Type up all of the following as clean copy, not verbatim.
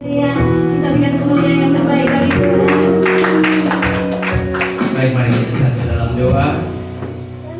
Ya, kita berikan kemuliaan yang terbaik bagi Tuhan. Baik, mari kita satu dalam doa.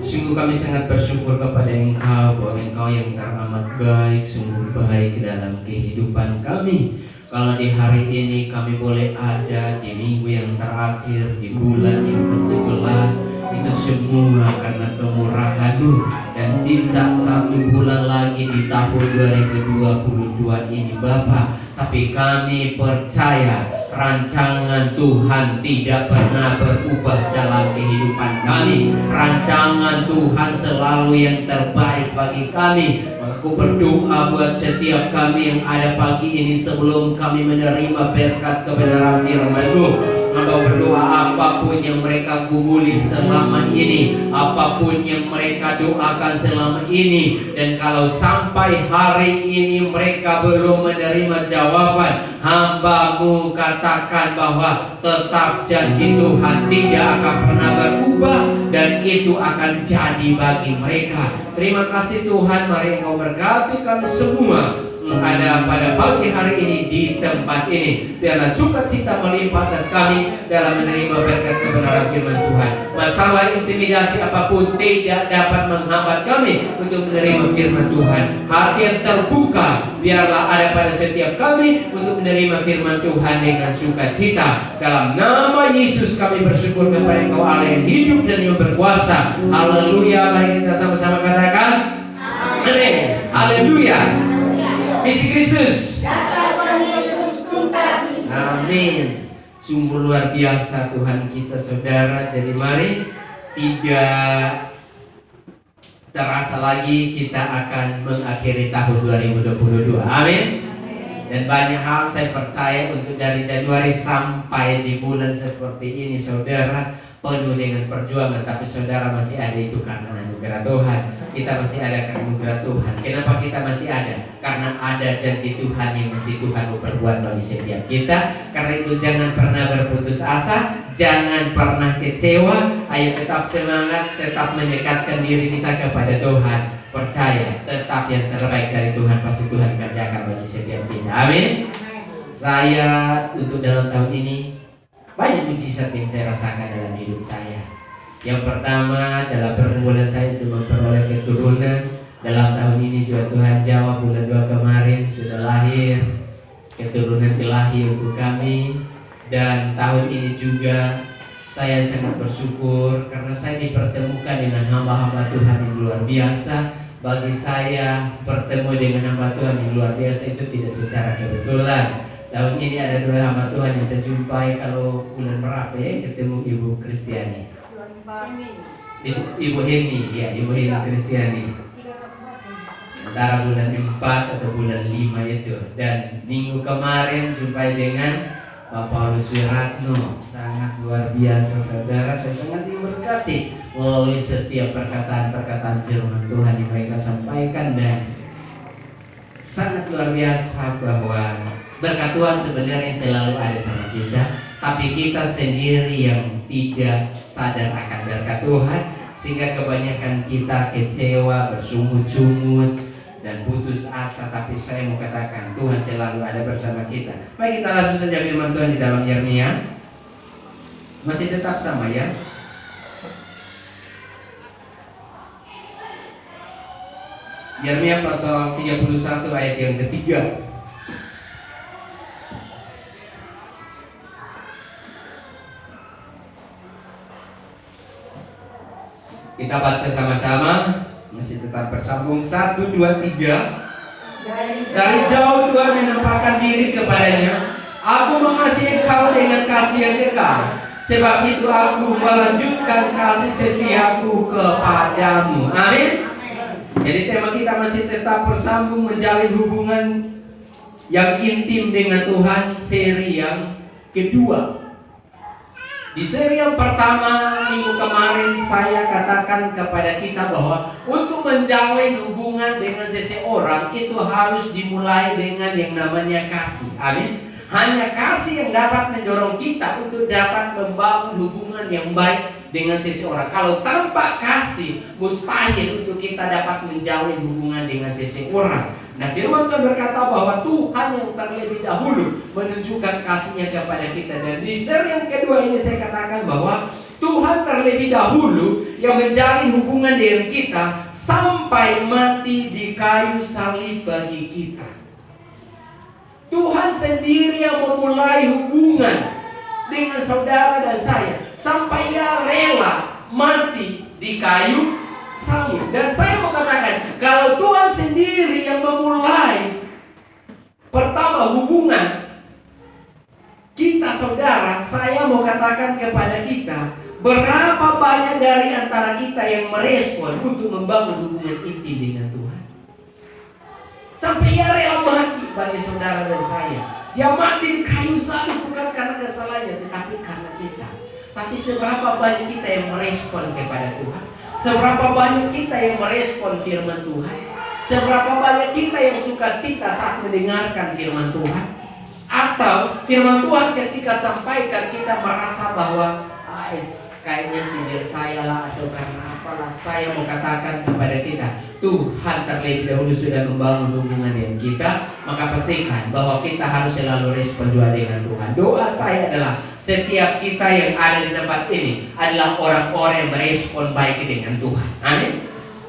Sungguh kami sangat bersyukur kepada Engkau, bahwa Engkau yang teramat baik, sungguh baik dalam kehidupan kami. Kalau di hari ini kami boleh ada di minggu yang terakhir, di bulan yang ke-11, itu semua karena kemurahan-Mu. Dan sisa 1 bulan lagi di tahun 2022 ini Bapa. Tapi kami percaya rancangan Tuhan tidak pernah berubah dalam kehidupan kami. Rancangan Tuhan selalu yang terbaik bagi kami. Aku berdoa buat setiap kami yang ada pagi ini sebelum kami menerima berkat kebenaran firman-Mu. Hamba berdoa apapun yang mereka gumuli selama ini, apapun yang mereka doakan selama ini, dan kalau sampai hari ini mereka belum menerima jawaban, hamba-Mu katakan bahwa tetap janji Tuhan tidak akan pernah berubah, dan itu akan jadi bagi mereka. Terima kasih Tuhan, mari Engkau berkati kami semua ada pada pagi hari ini di tempat ini. Biarlah sukacita melimpah atas kami dalam menerima berkat kebenaran firman Tuhan. Masalah intimidasi apapun tidak dapat menghambat kami untuk menerima firman Tuhan. Hati yang terbuka biarlah ada pada setiap kami untuk menerima firman Tuhan dengan sukacita. Dalam nama Yesus kami bersyukur kepada Engkau Allah yang hidup dan yang berkuasa. Haleluya. Mari kita sama-sama katakan amin. Haleluya. Misi Kristus. Amin. Sungguh luar biasa Tuhan kita saudara. Jadi mari tidak terasa lagi kita akan mengakhiri tahun 2022. Amin. Dan banyak hal saya percaya untuk dari Januari sampai di bulan seperti ini saudara penuh dengan perjuangan, tapi saudara masih ada itu karena anugerah Tuhan. Kita masih ada karena anugerah Tuhan. Kenapa kita masih ada? Karena ada janji Tuhan yang masih Tuhan mau perbuat bagi setiap kita. Karena itu jangan pernah berputus asa, jangan pernah kecewa. Ayo tetap semangat, tetap mendekatkan diri kita kepada Tuhan. Percaya, tetap yang terbaik dari Tuhan pasti Tuhan kerjakan bagi setiap kita. Amin. Saya untuk dalam tahun ini banyak mukjizat yang saya rasakan dalam hidup saya. Yang pertama dalam pergumulan saya itu memperoleh keturunan. Dalam tahun ini juga Tuhan jawab, bulan 2 kemarin sudah lahir keturunan ilahi untuk kami. Dan tahun ini juga saya sangat bersyukur karena saya dipertemukan dengan hamba-hamba Tuhan yang luar biasa. Bagi saya bertemu dengan hamba Tuhan yang luar biasa itu tidak secara kebetulan. Tahun ini ada 2 hamba Tuhan yang saya jumpai. Kalau bulan berapa ya ketemu Ibu Kristiani? Ibu Heni, ya Ibu Heni Kristiani. Antara bulan 4 atau bulan 5 itu. Dan minggu kemarin jumpai dengan Bapak Paulus Wiratno. Sangat luar biasa saudara. Saya sangat diberkati melalui setiap perkataan-perkataan firman Tuhan yang mereka sampaikan. Dan sangat luar biasa bahwa berkat Tuhan sebenarnya selalu ada sama kita, tapi kita sendiri yang tidak sadar akan berkat Tuhan, sehingga kebanyakan kita kecewa, bersungut-sungut dan putus asa. Tapi saya mau katakan Tuhan selalu ada bersama kita. Baik, kita langsung saja firman Tuhan di dalam Yeremia. Masih tetap sama ya. Yeremia pasal 31 ayat yang ketiga. Kita baca sama-sama. Masih tetap bersambung. 1, 2, 3. Dari jauh Tuhan menampakkan diri kepadanya. Aku mengasihi engkau dengan kasih yang kekal. Sebab itu aku melanjutkan kasih setiaku kepadamu. Amin. Jadi tema kita masih tetap bersambung, menjalin hubungan yang intim dengan Tuhan. Seri yang kedua. Di seri yang pertama minggu kemarin saya katakan kepada kita bahwa untuk menjalin hubungan dengan seseorang itu harus dimulai dengan yang namanya kasih. Amin. Hanya kasih yang dapat mendorong kita untuk dapat membangun hubungan yang baik dengan seseorang. Kalau tanpa kasih mustahil untuk kita dapat menjalin hubungan dengan seseorang. Nah, firman Tuhan berkata bahwa Tuhan yang terlebih dahulu menunjukkan kasih-Nya kepada kita. Dan di seri yang kedua ini saya katakan bahwa Tuhan terlebih dahulu yang menjalin hubungan dengan kita sampai mati di kayu salib bagi kita. Tuhan sendiri yang memulai hubungan dengan saudara dan saya sampai Ia rela mati di kayu salib. Dan saya mau katakan, kalau Tuhan sendiri yang memulai pertama hubungan kita saudara, saya mau katakan kepada kita, berapa banyak dari antara kita yang merespon untuk membangun hubungan intim dengan Tuhan? Sampai Ia rela mati bagi saudara dan saya. Dia mati di kayu salib bukan karena kesalahannya, tetapi karena kita. Tapi seberapa banyak kita yang merespon kepada Tuhan? Seberapa banyak kita yang merespon firman Tuhan? Seberapa banyak kita yang sukacita saat mendengarkan firman Tuhan? Atau firman Tuhan ketika sampaikan kita merasa bahwa kayaknya sindir saya lah, atau karena apalah. Saya mau katakan kepada kita, Tuhan terlebih dahulu sudah membangun hubungan dengan kita. Maka pastikan bahwa kita harus selalu respon juga dengan Tuhan. Doa saya adalah setiap kita yang ada di tempat ini adalah orang-orang yang merespon baik dengan Tuhan. Amin.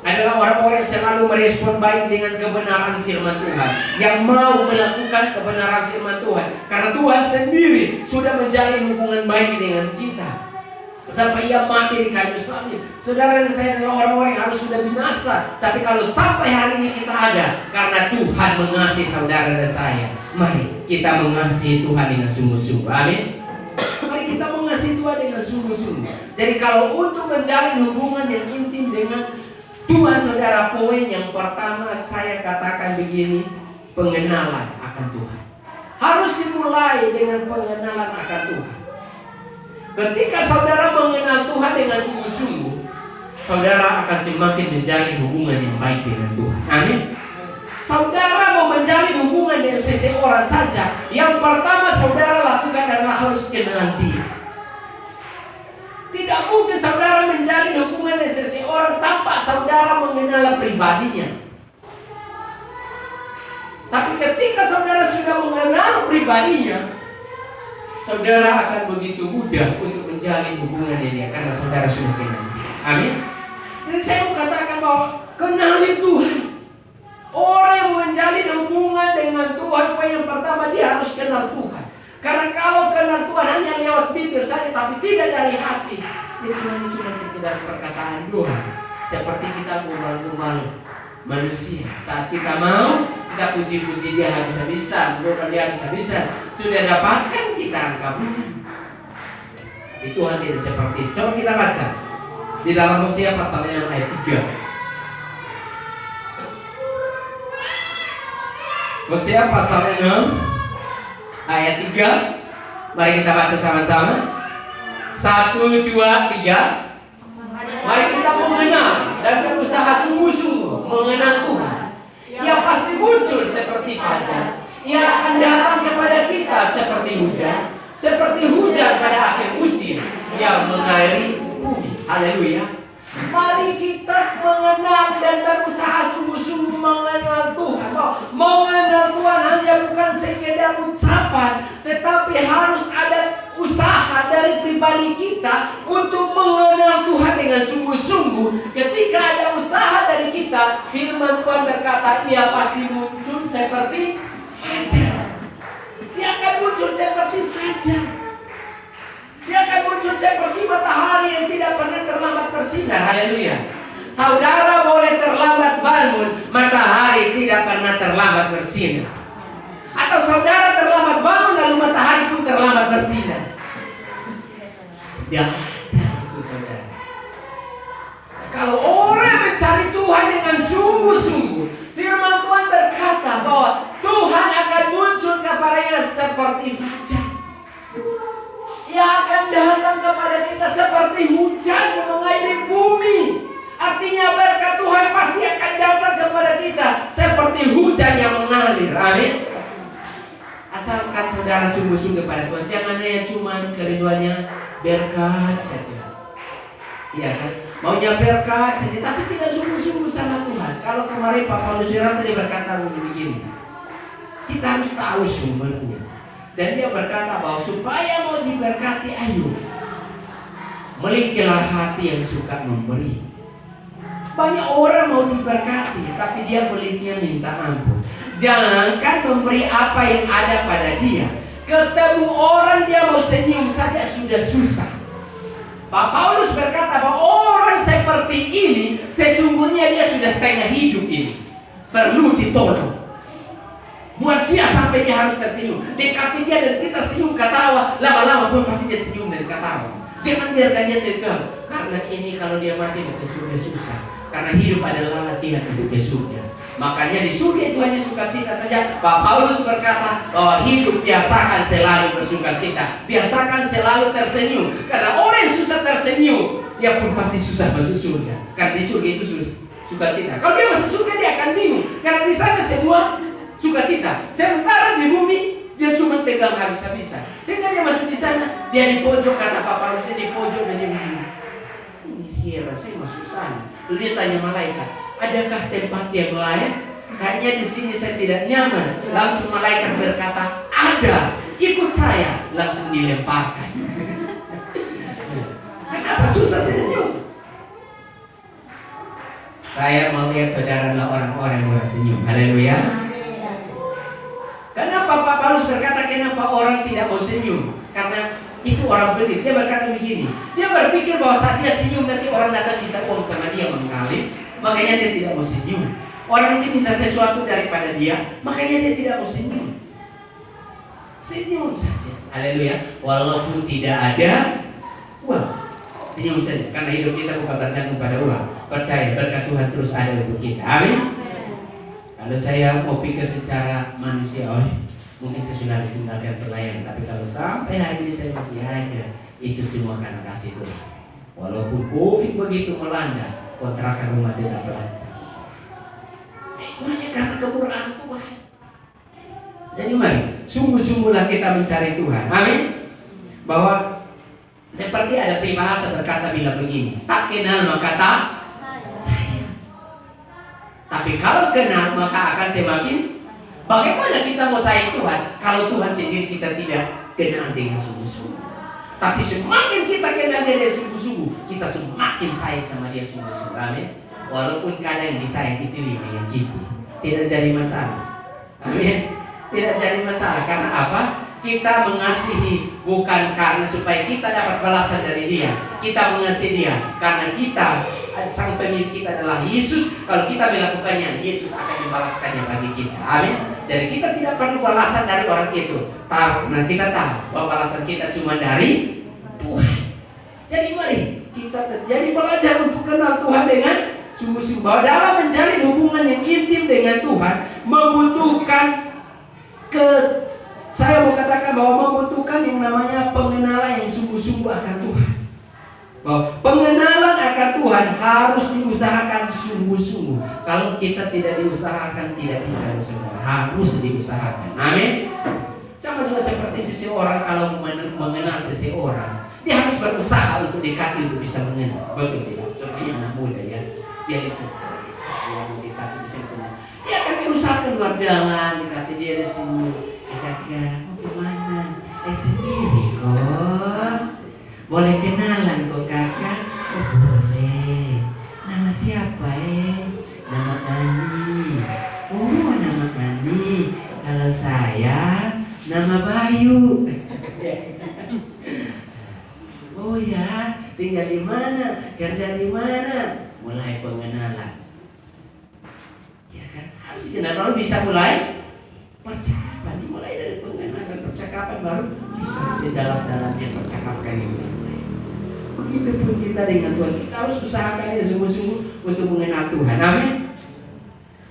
Adalah orang-orang yang selalu merespon baik dengan kebenaran firman Tuhan, yang mau melakukan kebenaran firman Tuhan, karena Tuhan sendiri sudah menjalin hubungan baik dengan kita sampai Ia mati di kayu salib. Saudara dan saya adalah orang-orang yang harus sudah binasa, tapi kalau sampai hari ini kita ada karena Tuhan mengasihi saudara dan saya. Mari kita mengasihi Tuhan dengan sungguh-sungguh. Amin. Mari kita mengasihi Tuhan dengan sungguh-sungguh. Jadi kalau untuk menjalin hubungan yang intim dengan Tuhan, saudara, poin yang pertama saya katakan begini, pengenalan akan Tuhan. Harus dimulai dengan pengenalan akan Tuhan. Ketika saudara mengenal Tuhan dengan sungguh-sungguh, saudara akan semakin menjalin hubungan yang baik dengan Tuhan. Amin. Saudara mau menjalin hubungan dengan seseorang saja, yang pertama saudara lakukan adalah harus kenal Dia. Tidak mungkin saudara menjalin hubungan dengan seseorang tanpa saudara mengenal pribadinya. Tapi ketika saudara sudah mengenal pribadinya, saudara akan begitu mudah untuk menjalin hubungan dengan Dia karena saudara sudah kenal Dia. Amin. Jadi saya mau katakan bahwa kenali Tuhan. Orang yang menjalin hubungan dengan Tuhan, poin yang pertama dia harus kenal Tuhan. Karena kalau kenal Tuhan hanya lewat bibir saja tapi tidak dari hati, itu hanya cuma sekedar perkataan doang. Seperti kita gombal-gombal manusia. Saat kita mau, kita puji-puji Dia habis-habisan, doa Dia habis-habisan. Sudah dapatkan, kita angkat. Itu Tuhan tidak seperti itu. Coba kita baca di dalam Hosea pasal 6 ayat 3. Hosea pasal 6 ayat 3. Mari kita baca sama-sama. 1, 2, 3. Mari kita mengenal dan berusaha sungguh-sungguh mengenal Tuhan. Ia pasti muncul seperti fajar. Ia akan datang kepada kita seperti hujan pada akhir musim yang mengairi bumi. Haleluya. Mari kita mengenal dan berusaha sungguh-sungguh mengenal Tuhan. Mengenal Tuhan hanya bukan sekedar ucapan, tetapi harus ada usaha dari pribadi kita untuk mengenal Tuhan dengan sungguh-sungguh. Ketika ada usaha dari kita, firman Tuhan berkata, Ia pasti muncul seperti fajar. Dia akan muncul seperti fajar. Dia akan muncul seperti matahari yang tidak pernah terlambat bersinar. Haleluya. Saudara boleh terlambat bangun, matahari tidak pernah terlambat bersinar. Atau saudara terlambat bangun lalu matahari pun terlambat bersinar. Dia ada itu saudara. Kalau orang mencari Tuhan dengan sungguh-sungguh, firman Tuhan berkata bahwa Tuhan akan muncul kepadanya seperti fajar. Ia akan datang kepada kita seperti hujan yang mengairi bumi. Artinya berkat Tuhan pasti akan datang kepada kita seperti hujan yang mengalir. Amin. Asalkan saudara sungguh-sungguh kepada Tuhan. Jangan hanya cuma kerinduannya berkat saja. Iya kan? maunya berkat saja, tapi tidak sungguh-sungguh sama Tuhan. Kalau kemarin Pak Paulus tadi berkata begini, kita harus tahu sumbernya. Dan dia berkata bahwa supaya mau diberkati, ayo milikilah hati yang suka memberi. Banyak orang mau diberkati, tapi dia pelitnya minta ampun. Jangankan memberi apa yang ada pada dia, ketemu orang dia mau senyum saja sudah susah. Pak Paulus berkata bahwa orang seperti ini sesungguhnya dia sudah setengah hidup ini, perlu ditolong. Buat dia sampai dia harus tersenyum, dekati dia dan kita senyum ketawa, lama-lama pun pasti dia senyum dan ketawa. Jangan biarkan dia tegang, karena ini kalau dia mati mau ke surga susah. Karena hidup adalah latihan untuk ke surga. Makanya di surga itu hanya sukacita saja. Pak Paulus berkata bahwa hidup biasakan selalu bersukacita, biasakan selalu tersenyum. Karena orang yang susah tersenyum, dia pun pasti susah masuk surga. Karena di surga itu sukacita. Kalau dia masuk surga dia akan bingung, karena di sana semua sukacita. Sementara di bumi dia cuma tegang habis-habisan. Sehingga dia masuk di sana, dia di pojok, kata Pak Paulus, di pojok dan dia bingung. Ini hira, saya masuk sana. Lalu dia tanya malaikat, adakah tempat yang lain? Kayaknya di sini saya tidak nyaman. Langsung malaikat berkata, ada, ikut saya. Langsung dilemparkan. Kenapa susah senyum? Saya melihat saudara adalah orang-orang yang bersenyum. Haleluya. Kenapa Pak Paulus berkata kenapa orang tidak mau senyum? Karena itu orang belit. Dia berkata begini, dia berpikir bahwa saat dia senyum nanti orang datang minta uang sama dia mengalir, makanya dia tidak mau senyum. Orang itu minta sesuatu daripada dia, makanya dia tidak mau senyum. Senyum saja. Haleluya. Walaupun tidak ada uang, senyum saja. Karena hidup kita bukan bergantung pada uang. Percaya berkat Tuhan terus ada untuk kita. Amin. Kalau saya mau pikir secara manusia, mungkin saya sudah ditinggalkan pelayan. Tapi kalau sampai hari ini saya masih ada, itu semua karena kasih Tuhan. Walaupun COVID begitu melanda, kontrakan rumah tidak berlancar. Itu hanya karena kemurahan Tuhan. Jadi mari, sungguh-sungguhlah kita mencari Tuhan. Amin. Bahwa seperti ada peribahasa berkata bila begini, tak kenal maka tak sayang. Tapi kalau kenal maka akan semakin. Bagaimana kita mau sayang Tuhan kalau Tuhan sendiri kita tidak kenal dengan sungguh-sungguh? Tapi semakin kita kenal dia dengan sungguh-sungguh, kita semakin sayang sama dia sungguh-sungguh. Amin. Walaupun kadang disayang itu yang kita tidak jadi masalah. Amin. Tidak jadi masalah. Karena apa? Kita mengasihi bukan karena supaya kita dapat balasan dari dia. Kita mengasihi dia karena kita, sang pemilik kita adalah Yesus. Kalau kita melakukannya, Yesus akan membalaskannya bagi kita. Amin. Jadi kita tidak perlu balasan dari orang itu. Karena kita tahu bahwa balasan kita cuma dari Tuhan. Jadi mari kita terjadi belajar untuk kenal Tuhan dengan sungguh-sungguh. Bahwa dalam menjalin hubungan yang intim dengan Tuhan membutuhkan saya mau katakan bahwa membutuhkan yang namanya pengenalan yang sungguh-sungguh akan Tuhan. Bahwa pengenalan akan Tuhan harus diusahakan sungguh-sungguh. Kalau kita tidak diusahakan tidak bisa, saudara. Harus diusahakan. Amin. Sama juga seperti seseorang kalau mengenal seseorang, dia harus berusaha untuk dekati untuk bisa mengenal. Betul tidak? Contohnya anak muda ya, dia itu saya mau dekati bisa mengenal. Dia akan berusaha keluar jalan, dekati dia di sini. Kakak, mau kemana? Sendiri kok. Boleh kenalan kok kakak? Oh boleh. Nama siapa Nama Ani. Oh nama Ani. Kalau saya nama Bayu. Oh ya, tinggal di mana? Kerja di mana? Mulai pengenalan. Ya kan? Harus dikenal, baru bisa mulai percakapan. Dimulai dari pengenalan, percakapan baru bisa sedalam-dalamnya percakapan yang baik. Begitupun kita dengan Tuhan, kita harus usahakan yang sungguh-sungguh untuk mengenal Tuhan. Amin.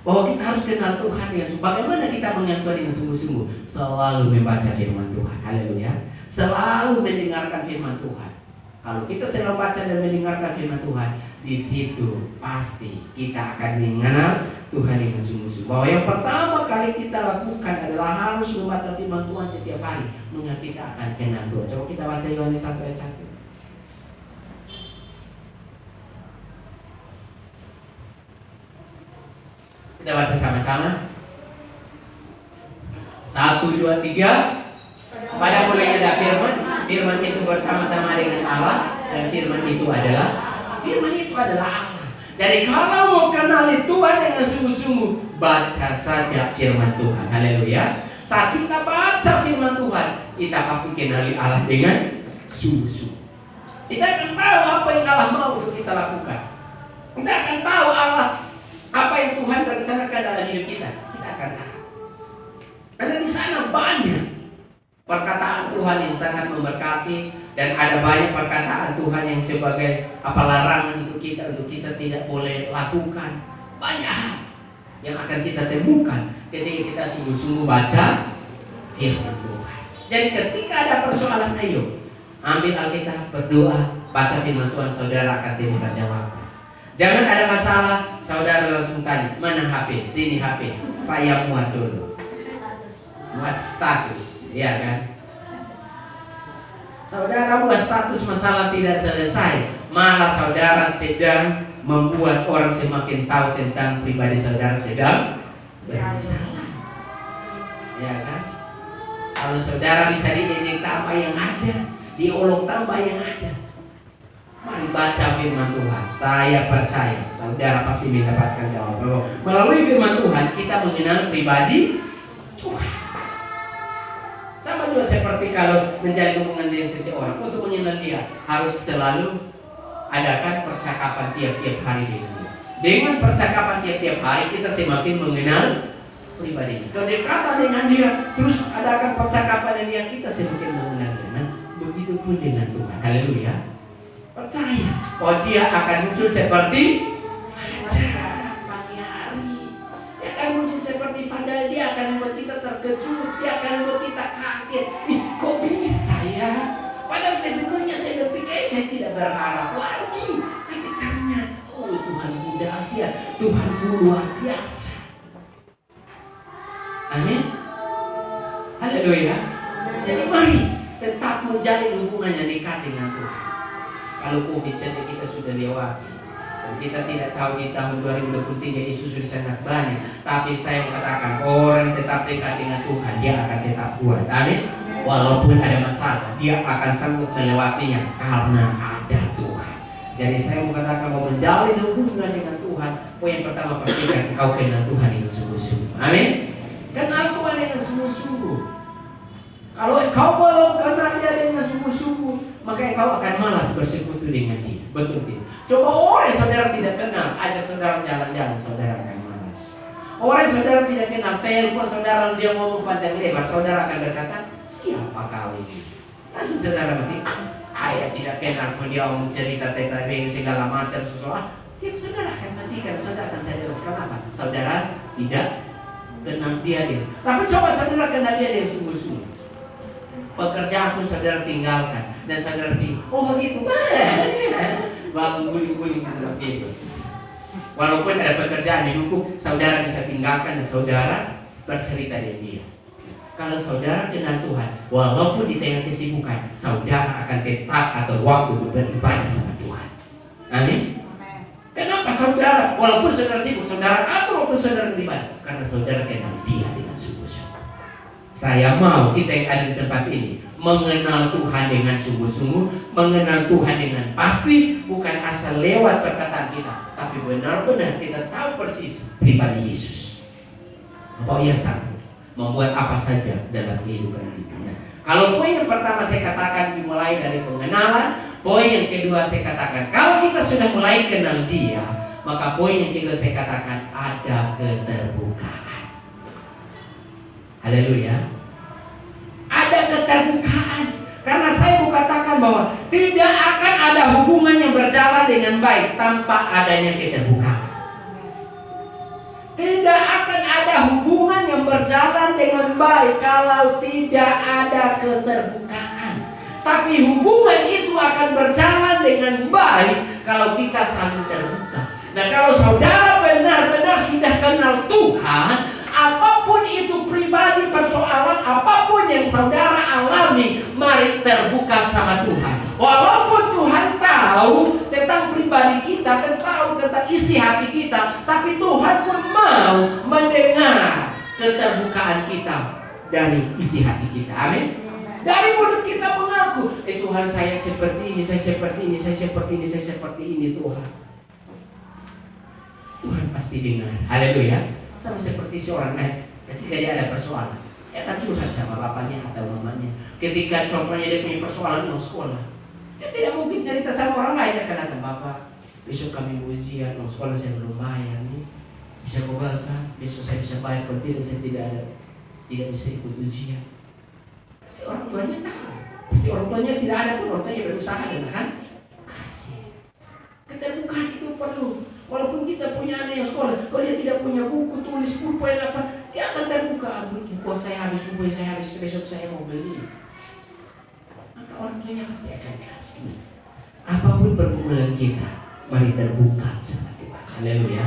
Bahwa kita harus kenal Tuhan dengan sungguh. Bagaimana kita mengenal Tuhan dengan sungguh-sungguh? Selalu membaca firman Tuhan. Haleluya. Selalu mendengarkan firman Tuhan. Kalau kita selalu baca dan mendengarkan firman Tuhan, di situ pasti kita akan mengenal Tuhan dengan sungguh-sungguh. Bahwa yang pertama kali kita lakukan adalah harus membaca firman Tuhan setiap hari, mengingat kita akan kenal Tuhan. Coba kita baca Yohanes 1 ayat 1. Kita baca sama-sama. 1, 2, 3. Pada mulanya ada firman. Firman itu bersama-sama dengan Allah. Dan firman itu adalah Allah. Jadi kalau mau kenali Tuhan dengan sungguh-sungguh, baca saja firman Tuhan. Haleluya. Saat kita baca firman Tuhan, kita pasti kenali Allah dengan sungguh-sungguh. Kita akan tahu apa yang Allah mau untuk kita lakukan. Kita akan tahu Allah apa yang Tuhan rencanakan dalam hidup kita. Kita akan tahu. Karena di sana banyak perkataan Tuhan yang sangat memberkati, dan ada banyak perkataan Tuhan yang sebagai larangan untuk kita tidak boleh lakukan. Banyak hal yang akan kita temukan ketika kita sungguh-sungguh baca firman Tuhan. Jadi ketika ada persoalan, ayo ambil Alkitab, berdoa, baca firman Tuhan, saudara akan temukan jawaban. Jangan ada masalah, saudara langsung tanya, mana HP? Sini HP, saya muat dulu. Muat status, ya kan? Saudara buat status, masalah tidak selesai, malah saudara sedang membuat orang semakin tahu tentang pribadi saudara sedang bermasalah, ya kan? Kalau saudara bisa diejek tambah yang ada, diolok tambah yang ada, mari baca firman Tuhan. Saya percaya saudara pasti mendapatkan jawaban. Melalui firman Tuhan kita mengenal pribadi Tuhan. Sama juga seperti kalau menjalin hubungan dengan seseorang, untuk mengenal dia harus selalu adakan percakapan tiap-tiap hari dengan dia. Dengan percakapan tiap-tiap hari kita semakin mengenal pribadinya. Kedekatan dengan dia, terus adakan percakapan dengan dia, kita semakin mengenal dia. Nah, begitupun dengan Tuhan. Haleluya. Percaya bahwa dia akan muncul seperti fajar pagi hari. Dia akan muncul seperti fajar. Dia akan membuat kita terkejut. Dia akan membuat kita kaget. Ih, kok bisa ya? Padahal sebenarnya saya berpikir saya tidak berharap lagi. Tapi ternyata, oh Tuhan ku dahsyat, Tuhan ku luar biasa. Amin. Haleluya. Jadi mari tetap menjalin hubungan yang dekat dengan Tuhan. Kalau COVID saja kita sudah lewati, dan kita tidak tahu di tahun 2023 isu sudah sangat banyak. Tapi saya mengatakan orang tetap dekat dengan Tuhan, dia akan tetap kuat. Amin. Walaupun ada masalah, dia akan sanggup melewatinya karena ada Tuhan. Jadi saya mengatakan mau menjalin hubungan dengan Tuhan, poin yang pertama pastikan kau kenal Tuhan dengan sungguh-sungguh. Amin. Kenal Tuhan dengan sungguh-sungguh. Kalau engkau belum kenal dia dengan sungguh-sungguh, maka engkau akan malas bersekutu dengan dia. Betul tidak? Coba orang yang saudara tidak kenal, ajak saudara jalan-jalan, saudara akan malas. Orang yang saudara tidak kenal, telepon saudara, dia ngomong panjang lebar, saudara akan berkata, siapa kau ini? Langsung saudara mati. Ayah tidak kenal pun dia mau cerita tentang segala macam sesuatu. Ya saudara akan matikan, saudara akan jadi kenapa? Saudara tidak kenal dia. Tapi coba saudara kenal dia dengan sungguh-sungguh. Pekerjaan pun saudara tinggalkan dan saudara oh begitu, bangun guling-guling gitu. Walaupun ada pekerjaan didukung, saudara bisa tinggalkan dan saudara bercerita dengan dia. Kalau saudara kenal Tuhan, walaupun di tengah kesibukan, saudara akan tetap atau waktu untuk beribadah sama Tuhan. Amin. Kenapa saudara, walaupun saudara sibuk, saudara atur waktu saudara beribadah? Karena saudara kenal dia dengan sungguh-sungguh. Saya mau kita yang ada di tempat ini mengenal Tuhan dengan sungguh-sungguh, mengenal Tuhan dengan pasti, bukan asal lewat perkataan kita, tapi benar-benar kita tahu persis pribadi Yesus. Bahwa Ia sanggup membuat apa saja dalam kehidupan kita. Nah, kalau poin yang pertama saya katakan dimulai dari pengenalan, poin yang kedua saya katakan kalau kita sudah mulai kenal Dia, maka poin yang kedua saya katakan ada keterbukaan. Haleluya. Ada keterbukaan. Karena saya mau katakan bahwa tidak akan ada hubungan yang berjalan dengan baik tanpa adanya keterbukaan. Tidak akan ada hubungan yang berjalan dengan baik kalau tidak ada keterbukaan. Tapi hubungan itu akan berjalan dengan baik kalau kita saling terbuka. Nah, kalau saudara benar-benar sudah kenal Tuhan, apapun itu pribadi, persoalan apapun yang saudara alami, mari terbuka sama Tuhan. Walaupun Tuhan tahu tahu tentang pribadi kita, tahu tentang isi hati kita, tapi Tuhan pun mau mendengar keterbukaan kita dari isi hati kita. Amin. Dari mulut kita mengaku, Tuhan saya seperti ini, saya seperti ini, saya seperti ini, saya seperti ini, Tuhan. Tuhan pasti dengar. Haleluya. Sama seperti seorang anak ketika dia ada persoalan, dia akan curhat sama bapaknya atau mamanya. Ketika contohnya dia punya persoalan di sekolah, dia tidak mungkin cerita sama orang lain. Dia akan datang, Bapak, besok kami ujian, sekolah saya belum bayar nih. Bisa kau Bapak, besok saya bisa bayar, kalau tidak saya tidak bisa ikut ujian. Pasti orang tuanya tahu. Pasti orang tuanya tidak ada pun orang tuanya berusaha dan akan kasih. Keterbukaan itu perlu. Walaupun kita punya anak yang sekolah, kalau dia tidak punya buku tulis pulpen apa, dia akan terbuka. Buku saya habis, buku saya habis, besok saya mau beli. Maka orang tuanya pasti akan kasih. Apapun pergumulan kita, mari terbuka sama Tuhan. Haleluya.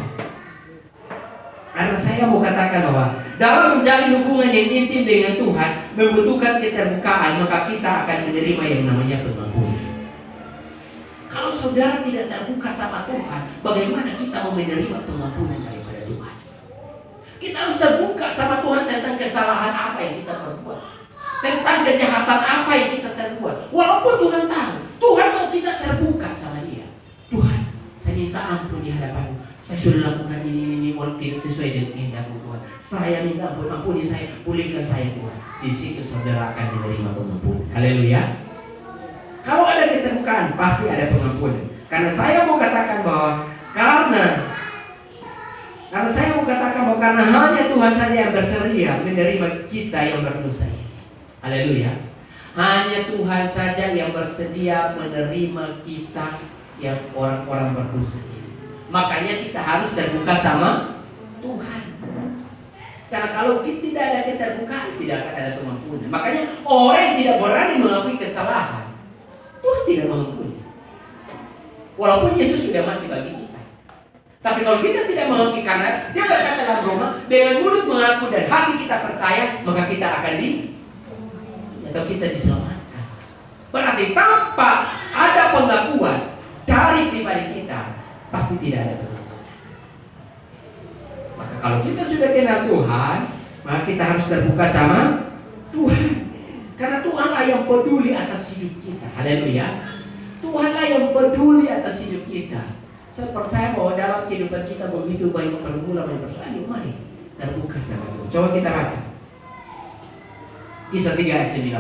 Karena saya mau katakan bahwa dalam menjalin hubungan yang intim dengan Tuhan membutuhkan keterbukaan, maka kita akan menerima yang namanya pengampunan. Kalau saudara tidak terbuka sama Tuhan, bagaimana kita mau menerima pengampunan daripada Tuhan? Kita harus terbuka sama Tuhan tentang kesalahan apa yang kita perbuat, tentang kejahatan apa yang kita perbuat. Walaupun Tuhan tahu, Tuhan mau kita terbuka sama Dia. Tuhan, saya minta ampun di hadapan-Mu. Saya sudah lakukan ini walaupun tidak sesuai dengan kehendak-Mu, Tuhan. Saya minta ampun, ampuni saya, pulihkan saya, Tuhan. Di situ saudara akan menerima pengampunan. Haleluya. Kalau ada keterbukaan, pasti ada pengampunan. Karena saya mau katakan bahwa karena hanya Tuhan saja yang bersedia menerima kita yang berdosa ini. Haleluya. Hanya Tuhan saja yang bersedia menerima kita yang orang-orang berdosa ini. Makanya kita harus terbuka sama Tuhan. Karena kalau kita tidak ada keterbukaan, tidak akan ada pengampunan. Makanya orang yang tidak berani mengakui kesalahan, Tuhan tidak mengampuni. Walaupun Yesus sudah mati bagi kita. Tapi kalau kita tidak mengakui, karena Dia berkata dalam Roma, dengan mulut mengaku dan hati kita percaya, maka kita akan kita diselamatkan. Berarti tanpa ada pengakuan dari pribadi kita, pasti tidak ada pengakuan. Maka kalau kita sudah kenal Tuhan, maka kita harus terbuka sama Tuhan. Karena Tuhanlah yang peduli atas hidup kita. Haleluya. Tuhanlah yang peduli atas hidup kita. Saya percaya bahwa dalam kehidupan kita begitu banyak pergumulan yang persoalan. Mari terbuka sama Tuhan. Coba kita baca Kisah 3 ayat 19.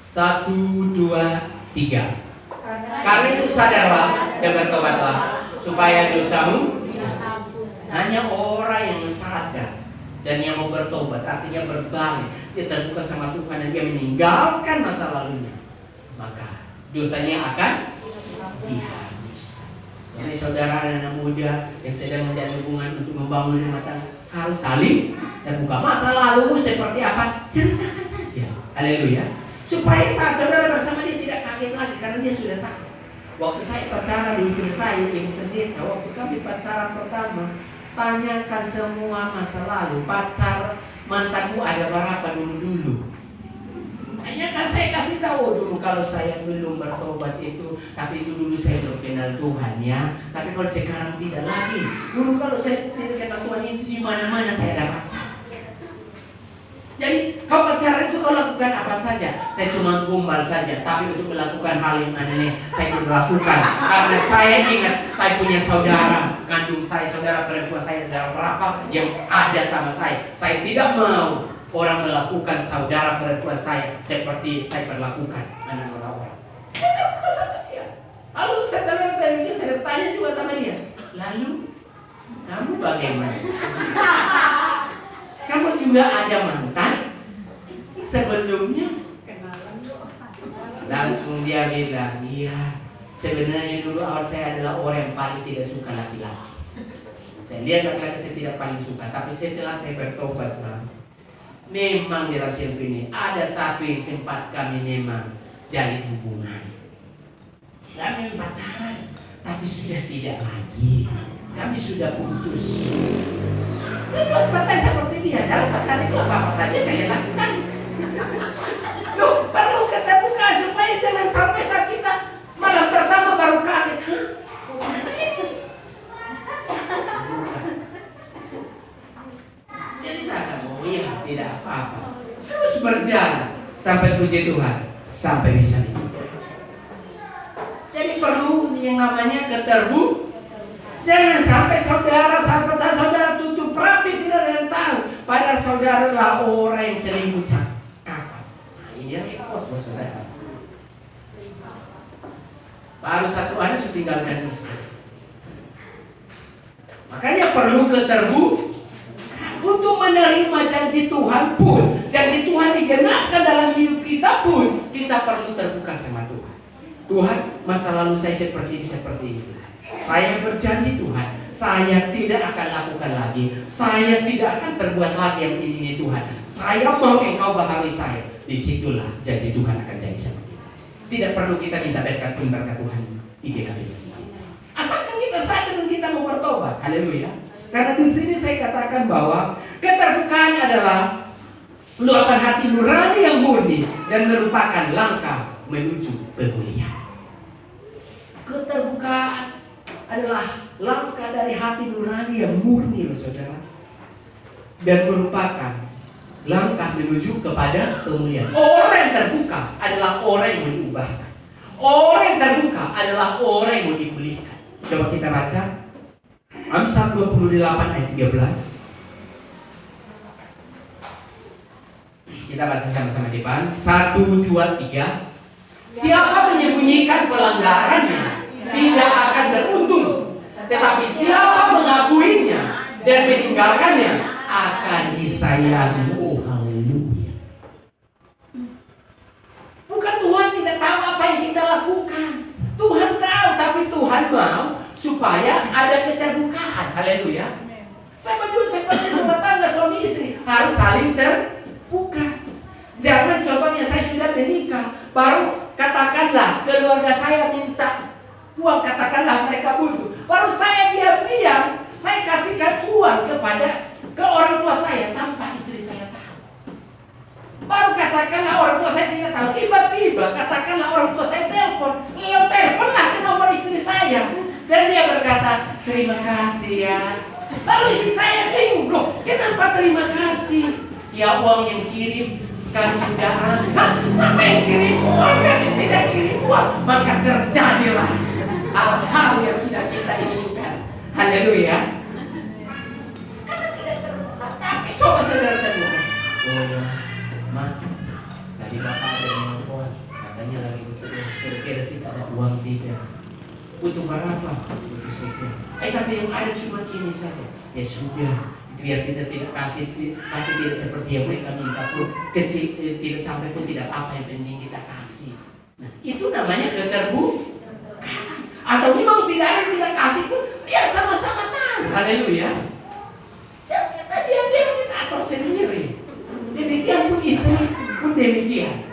Satu, dua, tiga. Karena itu sadarlah dan bertobatlah supaya dosamu. Hanya orang yang sadar dan yang mau bertobat, artinya berbalik, dia terbuka sama Tuhan dan dia meninggalkan masa lalunya, maka dosanya akan dihapuskan. Jadi saudara dan anak muda yang sedang menjalin hubungan untuk membangun rumah tangga harus saling terbuka. Masa lalu seperti apa? Ceritakan saja. Haleluya. Supaya saat saudara bersama dia tidak kaget lagi, karena dia sudah tahu. Waktu saya pacaran di istri saya, ibu pendeta, waktu kami pacaran pertama, tanyakan semua masa lalu. Pacar mantanmu ada berapa dulu-dulu? Tanyakan, saya kasih tahu dulu kalau saya belum bertobat itu, tapi itu dulu saya belum kenal Tuhan ya. Tapi kalau sekarang tidak lagi. Dulu kalau saya tidak kenal Tuhan itu di mana-mana saya ada pacar. Jadi kau pacaran itu kau lakukan apa saja. Saya cuma gombal saja, tapi untuk melakukan hal yang aneh saya tidak lakukan. Karena saya ingat saya punya saudara kandung saya, saudara perempuan saya ada berapa yang ada sama saya. Saya tidak mau orang melakukan saudara perempuan saya seperti saya perlakukan anak orang. Saya terbuka sama dia. Lalu saya tanya juga sama dia. Lalu kamu bagaimana? Kamu juga ada mantan sebelumnya? Langsung dia bilang, iya. Sebenarnya dulu awal saya adalah orang yang paling tidak suka laki-laki. Saya lihat laki-laki saya tidak paling suka. Tapi setelah saya bertobat, memang dalam hidup ini ada satu yang sempat kami memang jalin hubungan. Kami pacaran, tapi sudah tidak lagi. kami sudah putus. Saya buat bertanya seperti dia, dalam pacaran itu apa-apa saja kalian lakukan. Loh, perlu keterbukaan supaya jangan sampai saat kita malam pertama baru kaget. Ceritakan, oh iya, tidak apa-apa. Terus berjalan sampai puji Tuhan, sampai bisa nikah. Jadi perlu yang namanya keterbukaan. Jangan sampai saudara, sahabat saya, saudara tutup rapi, tidak ada yang tahu. Padahal saudara adalah orang yang selingkuh kakak. Nah, ini repot buat saudara. Baru satu anak sudah tinggalkan istri. Makanya perlu keterbukaan untuk menerima janji Tuhan pun. Janji Tuhan digenapkan dalam hidup kita pun. Kita perlu terbuka sama Tuhan. Tuhan, masa lalu saya seperti ini. Saya berjanji Tuhan, saya tidak akan lakukan lagi. Saya tidak akan berbuat lagi yang ini Tuhan. Saya mau Engkau baharui saya. Disitulah janji Tuhan akan jadi sama kita. Tidak perlu kita minta berkat pun berkat Tuhan. Asalkan kita sadar dan kita mau bertobat. Haleluya. Karena di sini saya katakan bahwa keterbukaan adalah luapan hati nurani yang murni dan merupakan langkah menuju kemuliaan. Keterbukaan adalah langkah dari hati nurani yang murni, saudara, dan merupakan langkah menuju kepada kemuliaan. Orang yang terbuka adalah orang yang mau diubahkan. Orang yang terbuka adalah orang yang mau dipulihkan. Coba kita baca Amsal 28 ayat 13. Kita baca sama-sama di depan. 1, 2, 3. Siapa menyembunyikan pelanggarannya tidak akan beruntung, tetapi siapa mengakuinya dan meninggalkannya akan disayangi. Oh, haleluya. Bukan Tuhan tidak tahu apa yang kita lakukan. Tuhan tahu, tapi Tuhan mau supaya ada keterbukaan. Haleluya. Sama juga seperti rumah tangga suami istri harus saling terbuka. Jangan contohnya saya sudah menikah, baru katakanlah keluarga saya minta uang, katakanlah mereka butuh, baru saya diam-diam saya kasihkan uang ke orang tua saya tanpa istri saya tahu. Baru katakanlah orang tua saya tidak tahu, tiba-tiba katakanlah orang tua saya telepon, lalu teleponlah ke nomor istri saya dan dia berkata terima kasih ya. Lalu istri saya bingung, loh kenapa terima kasih? Ya uang yang kirim kami sudah angkat, sampai yang kirim uang kami tidak kirim uang, maka terjadilah hal-hal yang tidak kita inginkan. Haleluya. Karena tidak terbuka. Tapi coba saudara terbuka. Oh ya, Ma, tadi bapak ada yang nelfon, katanya lagi butuh uang. Kira-kira kita ada uang tidak? Butuh berapa? Butuh sekian. Tapi yang ada cuma ini saja. Ya sudah, biar kita tidak kasih tidak seperti yang mereka minta pun kecil, tidak sampai pun tidak apa, yang penting kita kasih. Nah, itu namanya keterbukaan. Atau memang tidak kasih pun ya sama-sama tahu. Haleluya. Jangan kita diam-diam kita atur sendiri. Demikian pun istri pun demikian.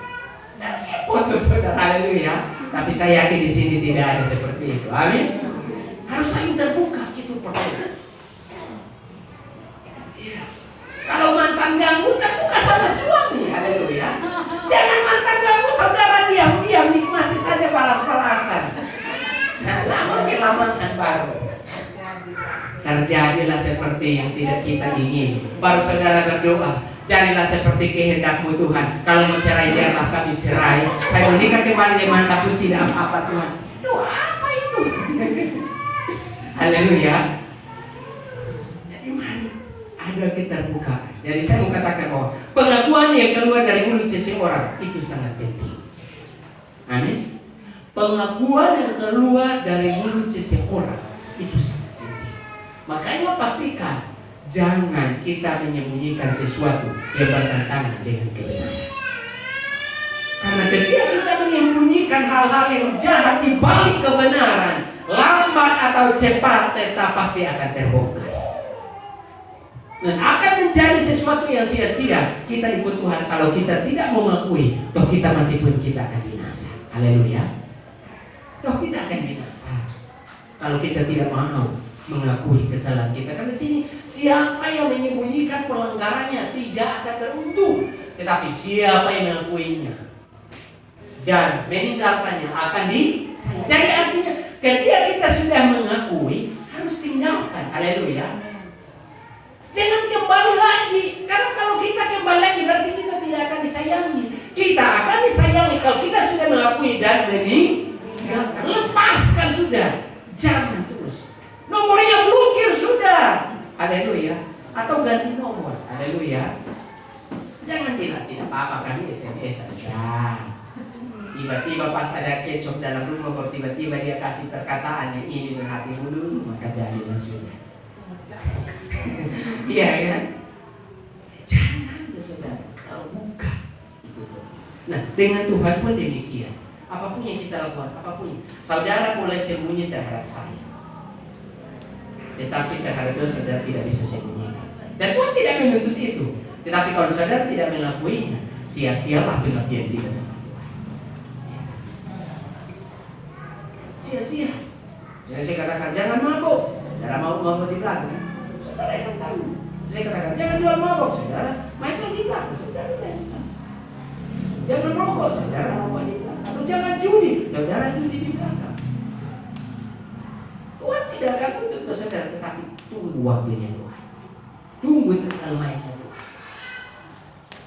Dan repot saudara. Haleluya. Tapi saya yakin di sini tidak ada seperti itu. Amin. Harus saling terbuka, itu perlu. Kalau mantan ganggu, terbuka sama suami. Haleluya. Jangan mantan ganggu, saudara diam-diam nikmati saja balas-balasan. Nah, lama-kelamaan baru terjadilah seperti yang tidak kita ingin. Baru saudara berdoa, jadilah seperti kehendakmu Tuhan. Kalau mencerai biarlah kami cerai. Saya menikah kembali dengan tapi tidak apa-apa Tuhan. Doa apa itu? Haleluya. Ada keterbukaan. Jadi saya mau katakan bahwa pengakuan yang keluar dari mulut seseorang itu sangat penting. Amin. Pengakuan yang keluar dari mulut seseorang itu sangat penting. Makanya pastikan jangan kita menyembunyikan sesuatu yang bertentangan dengan kebenaran. Karena ketika kita menyembunyikan hal-hal yang jahat di balik kebenaran, lambat atau cepat tetap pasti akan terbongkar. Dan akan menjadi sesuatu yang sia-sia kita ikut Tuhan kalau kita tidak mau mengakui, toh kita mati pun kita akan binasa. Haleluya. Toh kita akan binasa kalau kita tidak mau mengakui kesalahan kita. Karena di sini siapa yang menyembunyikan pelanggarannya tidak akan beruntung, tetapi siapa yang mengakuinya dan meninggalkannya akan disayang. Jadi artinya ketika kita sudah mengakui, harus tinggalkan. Haleluya. Jangan kembali lagi. Karena kalau kita kembali lagi berarti kita tidak akan disayangi. Kita akan disayangi kalau kita sudah mengakui dan meninggalkan. Lepaskan sudah. Jangan terus. Nomornya blokir sudah. Haleluya. Atau ganti nomor. Haleluya. Jangan tidak apa-apa, kami SMS saja. Tiba-tiba pas ada kecap dalam rumah, kok tiba-tiba dia kasih perkataan yang ini dengan hatimu dulu, maka jadilah sudah. Iya kan? Jangan saudara, kalau buka. Nah, dengan Tuhan pun demikian. Apapun yang kita lakukan, apapun, saudara boleh sembunyi terhadap saya, tetapi terhadap Tuhan saudara tidak bisa sembunyikan. Dan Tuhan tidak menuntut itu. Tetapi kalau saudara tidak mengakuinya, sia-sialah pengabdian kita sama Tuhan. Sia-sia. Jadi saya katakan jangan mabuk, saudara mau mabuk di belakang, saudara akan tahu. Saya katakan jangan jual mabuk, saudara main di belakang, saudara main. Jangan rokok, saudara rokok di belakang. Atau jangan judi, saudara judi di belakang. Tuhan tidak akan tuntut ke saudara, tetapi tunggu waktunya Tuhan. Tunggu terlalunya Tuhan.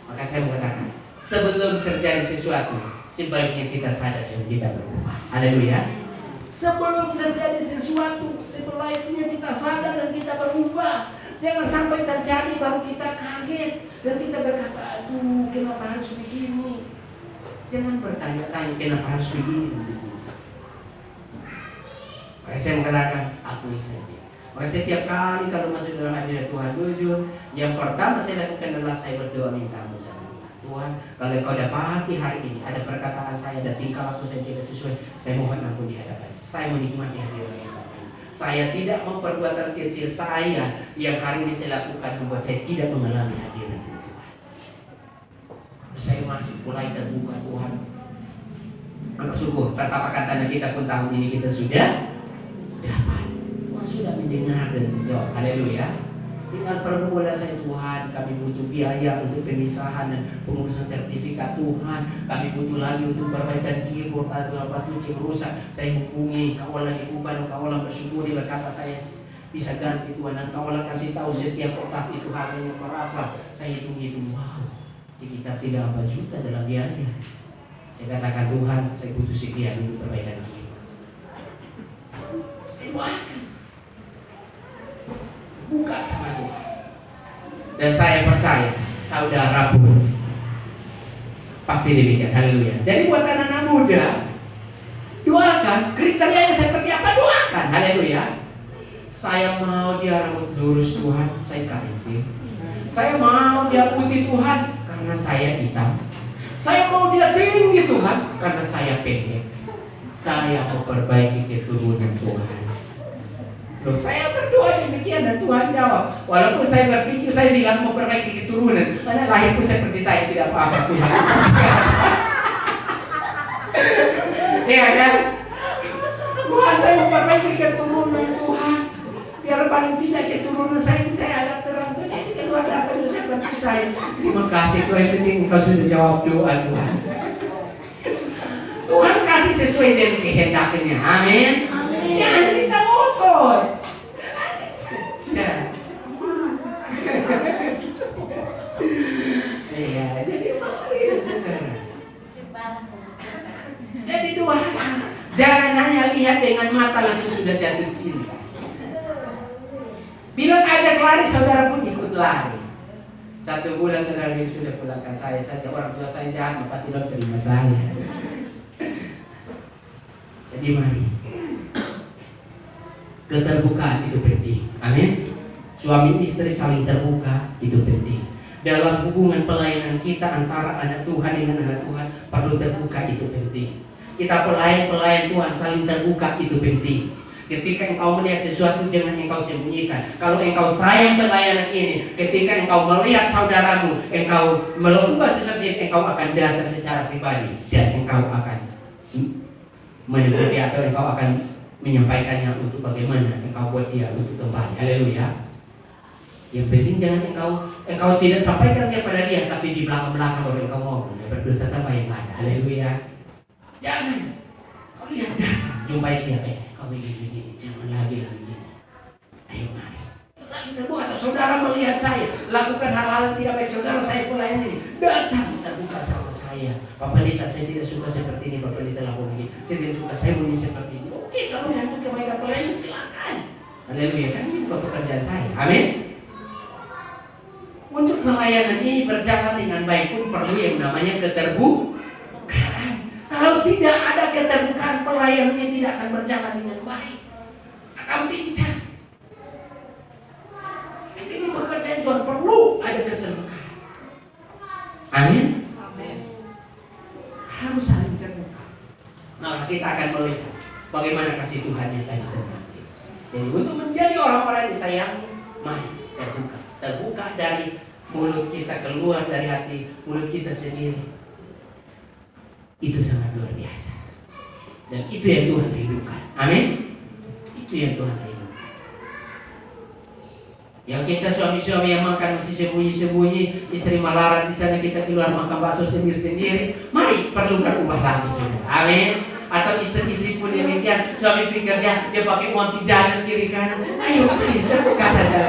Maka saya mengatakan, sebelum terjadi sesuatu, sebaiknya kita sadar dan kita berubah. Haleluya. Sebelum terjadi sesuatu, sebaiknya kita sadar dan kita berubah. Jangan sampai terjadi baru kita kaget dan kita berkata, aduh, kenapa harus begini? Jangan bertanya-tanya kenapa harus begini. Maka saya mengatakan, akui saja. Maka setiap kali kalau masuk dalam hadirat Tuhan jujur, yang pertama saya lakukan adalah saya berdoa minta ampun sama Tuhan. Tuhan, kalau Engkau dapati hari ini ada perkataan saya dan tingkah laku saya tidak sesuai, saya mohon ampun di hadapan. Saya menikmati hadirat Tuhan. Saya tidak mau perbuatan kecil saya yang hari ini saya lakukan membuat saya tidak mengalami hadirat Tuhan. Saya masih mulai terbuka Tuhan. Bersyukur, pertapakan tanda kita pun tahun ini kita sudah dapat. Tuhan sudah mendengar dan menjawab. Haleluya. Tinggal pergumulan saya Tuhan, kami butuh biaya untuk pemisahan dan pengurusan sertifikat Tuhan. Kami butuh lagi untuk perbaikan keyboard atau batu cek rusak. Saya hubungi kawalan di Kuban, kawalan bersyukuri berkata saya bisa ganti Tuhan, dan kawalan kasih tahu setiap oktav itu harganya berapa. Saya hitung-hitung, wow, sekitar 3 juta dalam biaya. Saya katakan Tuhan, saya butuh sekian untuk perbaikan keyboard. Doakan. Buka sama Tuhan. Dan saya percaya saudara pun pasti demikian. Haleluya. Jadi buat anak-anak muda, doakan. Kriterianya seperti apa? Doakan. Haleluya. Saya mau dia rambut lurus Tuhan, saya keriting. Saya mau dia putih Tuhan, karena saya hitam. Saya mau dia tinggi Tuhan, karena saya pendek. Saya mau perbaiki keturunan Tuhan. Loh, saya berdoa demikian dan Tuhan jawab. Walaupun saya berpikir saya bilang mau perbaiki keturunan, anak lahir pun seperti saya tidak apa-apa Tuhan. Ya kan? Tuhan, saya mau perbaiki keturunan Tuhan. Biar paling tidak keturunan saya agak terang. Ini keluar datang seperti saya. Terima kasih Tuhan, yang penting Engkau sudah jawab doa Tuhan. Tuhan kasih sesuai dengan kehendaknya. Amin. Jangan kita ngotot. Jalani saja. Iya, jadi mari saudara. Jadi doakan. Jangan hanya lihat dengan mata langsung sudah jatuh cinta. Bilang ajak lari, saudara pun ikut lari. 1 bulan saudara ini sudah pulangkan saya saja. Orang tua saya jahat, pasti belum terima saya. Jadi mari. Keterbukaan itu penting. Amin. Suami istri saling terbuka itu penting. Dalam hubungan pelayanan kita antara anak Tuhan dengan anak Tuhan perlu terbuka, itu penting. Kita pelayan Tuhan saling terbuka, itu penting. Ketika engkau melihat sesuatu jangan engkau sembunyikan. Kalau engkau sayang pelayanan ini, ketika engkau melihat saudaramu, engkau melakukan sesuatu yang engkau akan datang secara pribadi dan engkau akan menegur atau engkau akan menyampaikannya untuk bagaimana engkau buat dia untuk kembali. Haleluya. Yang penting jangan engkau tidak sampaikan kepada dia, tapi di belakang-belakang baru engkau ngomong. Berdosa tambah yang ada. Haleluya. Jangan. Kau lihat datang, jumpai dia. Kau begini, jangan lagi begini. Ayo mari. Saling terbuka. Atau saudara melihat saya lakukan hal-hal yang tidak baik, saudara saya pula ini datang terbuka sama saya. Pak Pendeta, saya tidak suka seperti ini. Pak Pendeta lakukan begini. Saya tidak suka, saya bunyi seperti ini. Oke, kalau yang kebaikan pelayan silakan. Haleluya. Kan ini bukan pekerjaan saya. Amin. Untuk pelayanan ini berjalan dengan baik pun perlu yang namanya keterbukaan. Kalau tidak ada keterbukaan, pelayanan ini tidak akan berjalan dengan baik. Akan pincang. Ini pekerjaan Tuhan perlu ada keterbukaan. Amin. Harus saling terbuka. Maka kita akan melihat bagaimana kasih Tuhan yang tadi terbukti. Jadi untuk menjadi orang-orang yang disayangi, mari terbuka. Terbuka dari mulut kita, keluar dari hati mulut kita sendiri. Itu sangat luar biasa. Dan itu yang Tuhan rindukan. Amin. Itu yang Tuhan rindukan. Yang kita suami-suami yang makan masih sembunyi-sembunyi, istri melarat di sana, kita keluar makan bakso sendiri-sendiri. Mari perlu berubah lagi, saudara. Amin. Atau istri-istri pun demikian, suami pergi kerja, dia pakai uang pijakan kiri kanan. Ayo, mari terbuka saja.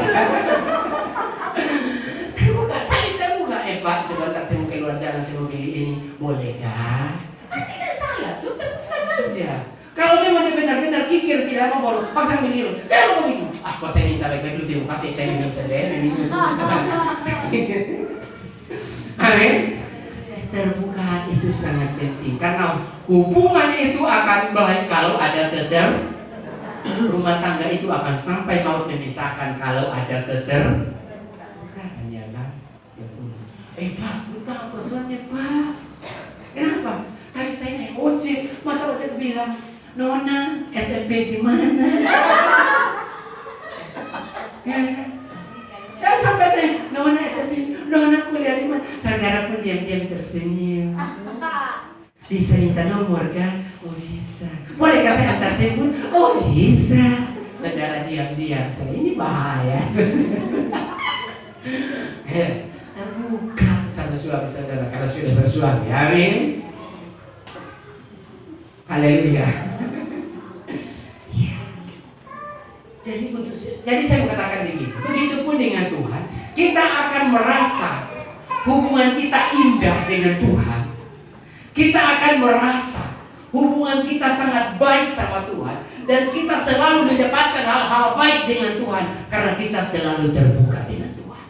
Terbuka, saling terbuka. Pak, sebentar saya mau keluar jalan, saya mau beli ini, bolehkah? Tidak salah, tuh terbuka saja. Kalau memang dia benar-benar kikir tidak mau baru pasang begini, kalau mau begini, kok saya minta baik-baik lu terima kasih, saya minum saja, minum. Amin. Keterbukaan itu sangat penting karena hubungan itu akan baik kalau ada rumah tangga itu akan sampai maut memisahkan kalau ada keterbukaan. Ya kan? Pak, lu tahu persoalannya Pak? Kenapa? Tadi saya naik ojek, masa ojek bilang, Nona, SMP di mana? Ya sampai tanya, Nona SMP, Nona kuliah di mana? Saudara pun diam-diam tersenyum. Bisa minta nomor kan? Oh bisa. Bolehkah saya antar jemput? Oh bisa. Saudara diam-diam, saya ini bahaya. Terbuka sama suami saudara karena sudah bersuami. Amin. Haleluya. Ya. Jadi saya mau katakan begini. Begitupun dengan Tuhan, kita akan merasa hubungan kita indah dengan Tuhan. Kita akan merasa hubungan kita sangat baik sama Tuhan, dan kita selalu mendapatkan hal-hal baik dengan Tuhan karena kita selalu terbuka dengan Tuhan.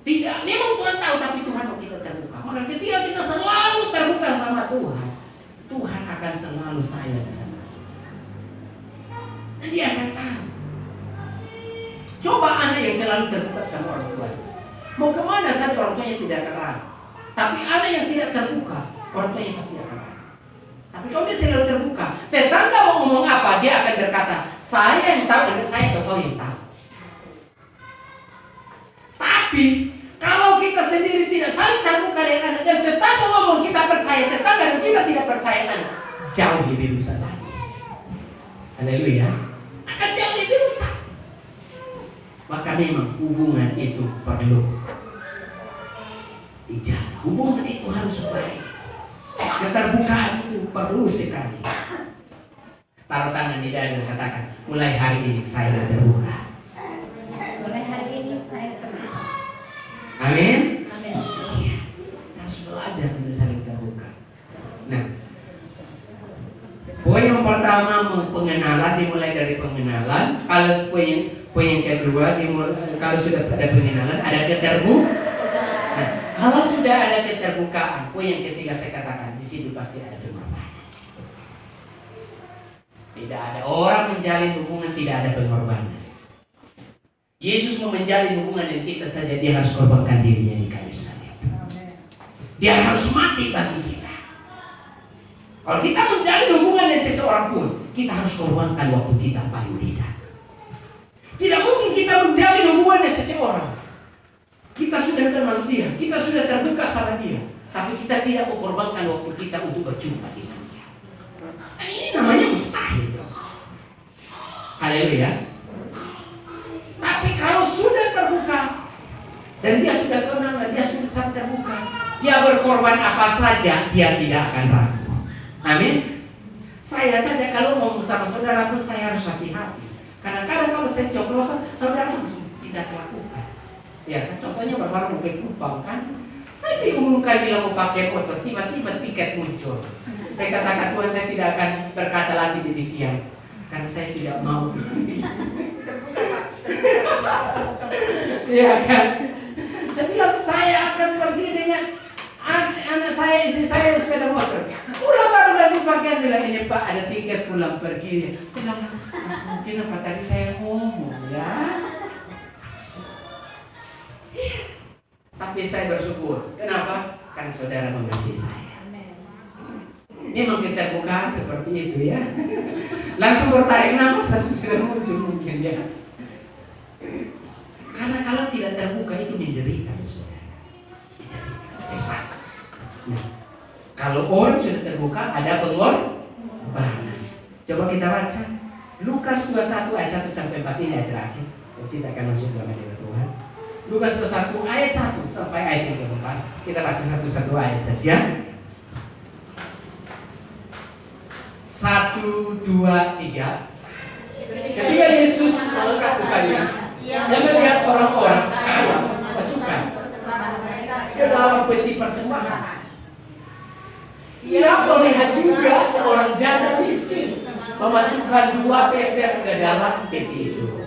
Tidak, memang Tuhan tahu, tapi Tuhan mau kita terbuka. Maka ketika kita selalu terbuka sama Tuhan, Tuhan akan selalu sayang sama kita. Dan Dia akan tahu. Coba anak yang selalu terbuka sama orang tua, mau kemana saja orang tuanya tidak akan ragu. Tapi anak yang tidak terbuka, orang tuanya pasti akan ragu. Tapi kalau dia selalu terbuka, tetangga mau ngomong apa, dia akan berkata, saya yang tahu dan saya atau kau yang tahu. Tapi kalau kita sendiri tidak saling terbuka dengan anak, dan tetangga ngomong kita percaya tetangga dan kita tidak percaya anak, jauh lebih rusak lagi. Haleluya. Akan jauh lebih rusak. Maka memang hubungan itu perlu dijaga. Hubungan itu harus baik. Keterbukaan itu perlu sekali. Taruh tangan di dada dan katakan, mulai hari ini saya terbuka. Mulai hari ini saya terbuka. Amin. Amin. Iya, harus belajar untuk saling terbuka. Nah, poin yang pertama pengenalan, dimulai dari pengenalan. Kalau poin yang kedua, kalau sudah ada pengenalan, ada keterbukaan. Nah, kalau sudah ada keterbukaan, poin yang ketiga saya katakan, di situ pasti ada pengorbanan. Tidak ada orang menjalin hubungan tidak ada pengorbanan. Yesus mau menjalin hubungan dengan kita saja, Dia harus korbankan dirinya di kayu salib. Dia harus mati bagi kita. Kalau kita menjalin hubungan dengan seseorang pun, kita harus korbankan waktu kita paling tidak. Tidak mungkin kita menjalin hubungan dengan seseorang. Kita sudah kenal dia, kita sudah terbuka sama dia, tapi kita tidak mengorbankan waktu kita untuk berjumpa dengan dia. Dan ini namanya mustahil. Haleluya. Tapi kalau sudah terbuka dan dia sudah kenal, dia sudah sangat terbuka, dia berkorban apa saja, dia tidak akan ragu. Amin. Saya saja kalau ngomong sama saudara pun saya harus hati-hati. Kadang-kadang kalau saya coplosan, saudara langsung tidak lakukan. Ya kan, contohnya baru mau ke Kupang kan, saya diumumkan bilang mau pakai motor, tiba-tiba tiket muncul. Saya katakan, Tuhan, saya tidak akan berkata lagi demikian, karena saya tidak mau. Iya kan? Saya bilang saya akan pergi dengan anak saya, istri saya sepeda motor. Pulang baru ganti pakaian, bilang ini Pak ada tiket pulang pergi. Saya bilang mungkin apa tadi saya ngomong ya. Tapi saya bersyukur. Kenapa? Karena saudara mengasihi saya. Ini mungkin terbukaan seperti itu ya. Langsung bertarik nafas, langsung sudah muncul mungkin ya. Karena kalau tidak terbuka itu menderita, saudara. Sesak. Nah, kalau orang sudah terbuka ada pengorbanan. Coba kita baca Lukas 21 ayat 1 sampai 4 ini ayat terakhir. Kita akan masuk dalam hadirat Tuhan. Lukas 21 ayat 1 sampai ayat yang keempat. Kita baca satu-satu ayat saja. 1, 2, 3. Ketika Yesus mengangkat mukanya, dia melihat orang-orang kaya pasukan ke dalam peti persembahan. Ia melihat juga seorang janda miskin memasukkan 2 peser ke dalam peti itu.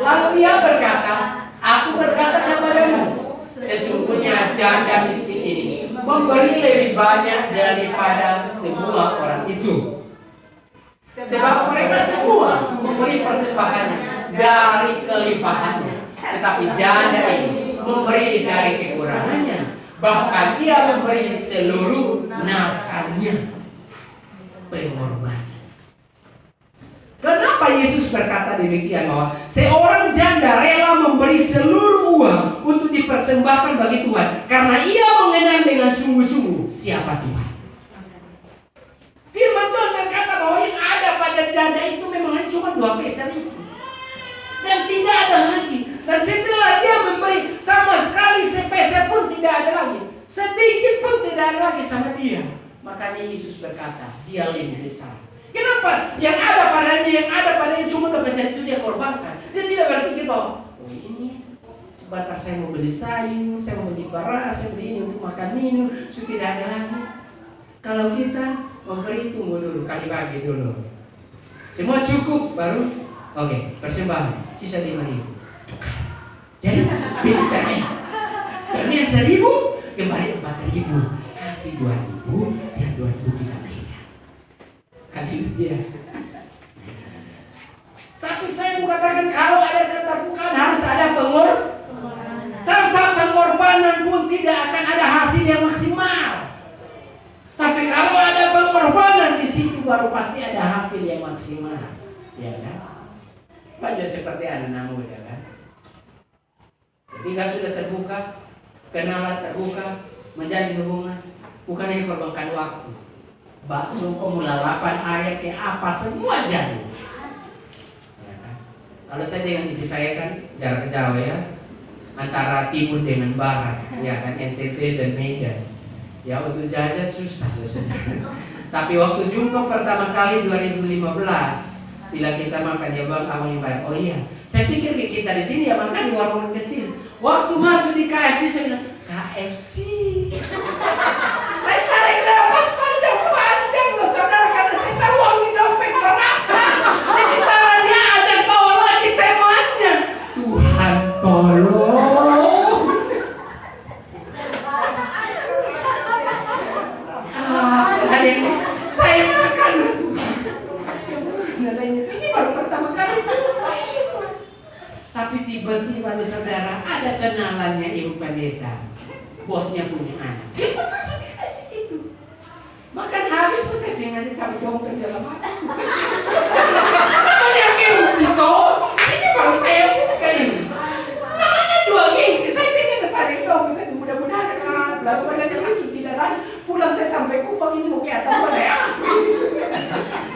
Lalu ia berkata, aku berkata kepadamu, sesungguhnya janda miskin ini memberi lebih banyak daripada semua orang itu. Sebab mereka semua memberi persembahannya dari kelimpahannya, tetapi janda ini memberi dari kekurangannya. Bahkan ia memberi seluruh nafkahnya. Pengorbanan. Kenapa Yesus berkata demikian, bahwa seorang janda rela memberi seluruh uang untuk dipersembahkan bagi Tuhan karena ia mengenal dengan sungguh-sungguh siapa Tuhan. Firman Tuhan berkata bahwa yang ada pada janda itu memang cuma 2 peser itu, dan tidak ada lagi. Dan setelah dia memberi, sama sekali sepeser pun tidak ada lagi, sedikit pun tidak ada lagi sama dia. Makanya Yesus berkata, dia lebih besar. Kenapa? Yang ada padanya cuma 2 peser itu dia korbankan. Dia tidak berpikir bahwa oh ini sebentar saya mau beli sayur, saya mau beli beras, saya beli ini untuk makan minum, sudah tidak ada lagi. Kalau kita memberi, tunggu dulu, kali bagi dulu. Semua cukup baru oke, persembahan sisa 5.000. Jadi beda nih. Karena 1.000 kembali 4.000, kasih 2.000, ya 2.000 kita beda. Haleluya. Tapi saya mau katakan kalau ada keterbukaan harus ada pengorbanan. Tanpa pengorbanan pun tidak akan ada hasil yang maksimal. Tapi kalau ada pengorbanan di situ baru pasti ada hasil yang maksimal, ya kan? Baca seperti anak muda kan? Ketika sudah terbuka, kenalan terbuka, menjalin hubungan, bukan hanya korbankan waktu. Bakso mula 8 ayat ke apa semua jadi. Ya kan? Kalau saya dengan istri saya kan jarak jauh ya, antara timur dengan barat, ya kan, NTT dan Medan. Ya untuk jajan susah saudara. Tapi waktu jumpa pertama kali 2015, bila kita makan ya bang, abang yang bayar. Oh iya, saya pikir kita di sini ya makan di warung kecil. Waktu masuk di KFC saya bilang KFC. Saya tarik nafas panjang loh saudara, karena saya tahu uang di dompet berapa. Sementara dia ajak bawa lagi temanya. Tuhan tolong. Saya makan. Ini baru pertama kali coba itu. Tapi tiba-tiba nih saudara, ada kenalannya ibu pendeta, bosnya punya anak. Dia pun masuk di kasih itu. Makan habis pun saya sengaja cabut dompet dalam hati. Namanya gengsi toh. Ini baru saya buka ini. Namanya jual gengsi. Saya sengaja tarik dompet. Mudah-mudahan lalu ada yang sudah tidak lagi. Pulang saya sampai Kupang ini mau ke atas mana ya?